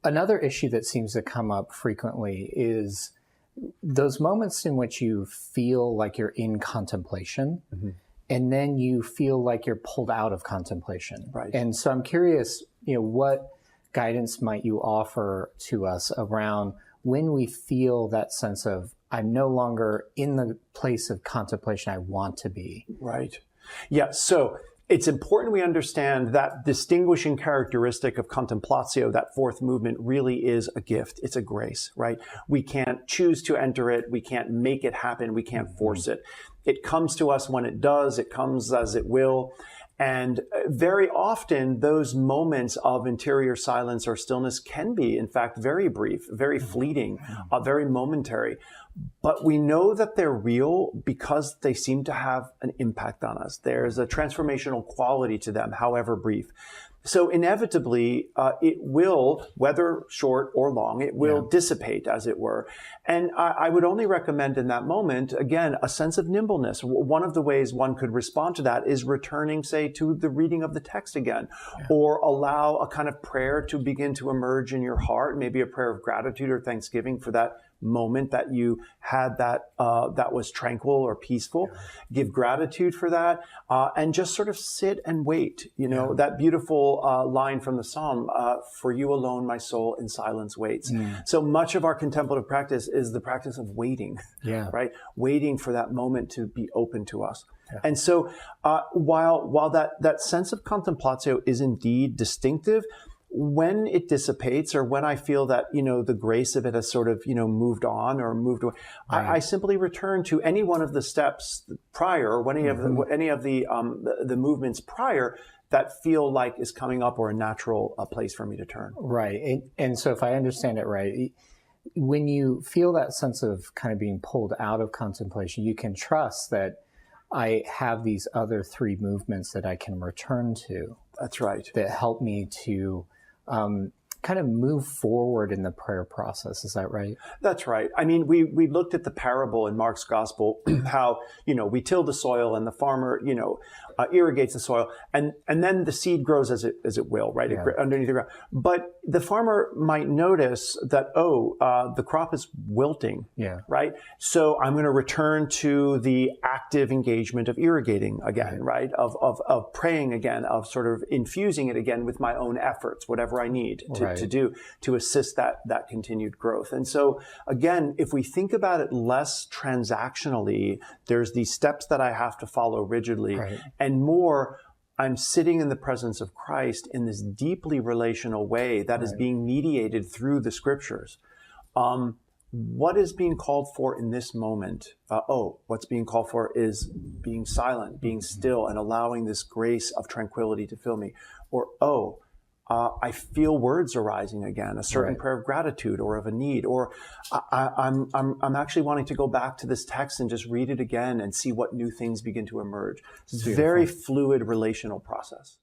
Another issue that seems to come up frequently is those moments in which you feel like you're in contemplation, and then you feel like you're pulled out of contemplation. Right. And so I'm curious, what guidance might you offer to us around when we feel that sense of, I'm no longer in the place of contemplation I want to be? Right. Yeah. So it's important we understand that distinguishing characteristic of contemplatio, that fourth movement, really is a gift. It's a grace, right? We can't choose to enter it. We can't make it happen. We can't force it. It comes to us when it does. It comes as it will. And very often, those moments of interior silence or stillness can be, in fact, very brief, very fleeting, very momentary. But we know that they're real because they seem to have an impact on us. There's a transformational quality to them, however brief. So inevitably, it will, whether short or long, it will dissipate, as it were. And I would only recommend in that moment, again, a sense of nimbleness. One of the ways one could respond to that is returning, say, to the reading of the text again, or allow a kind of prayer to begin to emerge in your heart, maybe a prayer of gratitude or thanksgiving for that moment that you had that was tranquil or peaceful. Give gratitude for that, and just sort of sit and wait. That beautiful line from the Psalm, "For you alone my soul in silence waits." So much of our contemplative practice is the practice of waiting, right? Waiting for that moment to be open to us. And so while that sense of contemplatio is indeed distinctive, when it dissipates, or when I feel that, the grace of it has sort of, moved on or moved away, I simply return to any one of the steps prior, or any of the movements prior that feel like is coming up, or a natural place for me to turn. Right. And so if I understand it right, when you feel that sense of kind of being pulled out of contemplation, you can trust that I have these other three movements that I can return to. That's right. That help me to kind of move forward in the prayer process. Is that right? That's right. I mean, we looked at the parable in Mark's gospel, how, we till the soil and the farmer, irrigates the soil, and then the seed grows as it will, right? Underneath the ground. But the farmer might notice that, the crop is wilting, right? So I'm going to return to the active engagement of irrigating again, right? Of praying again, of sort of infusing it again with my own efforts, whatever I need to do to assist that continued growth. And so again, if we think about it less transactionally, there's these steps that I have to follow rigidly, and more, I'm sitting in the presence of Christ in this deeply relational way that is being mediated through the scriptures. What is being called for in this moment? What's being called for is being silent, being still, and allowing this grace of tranquility to fill me. Or, I feel words arising again, a certain prayer of gratitude or of a need, or I'm actually wanting to go back to this text and just read it again and see what new things begin to emerge. It's a very fluid relational process.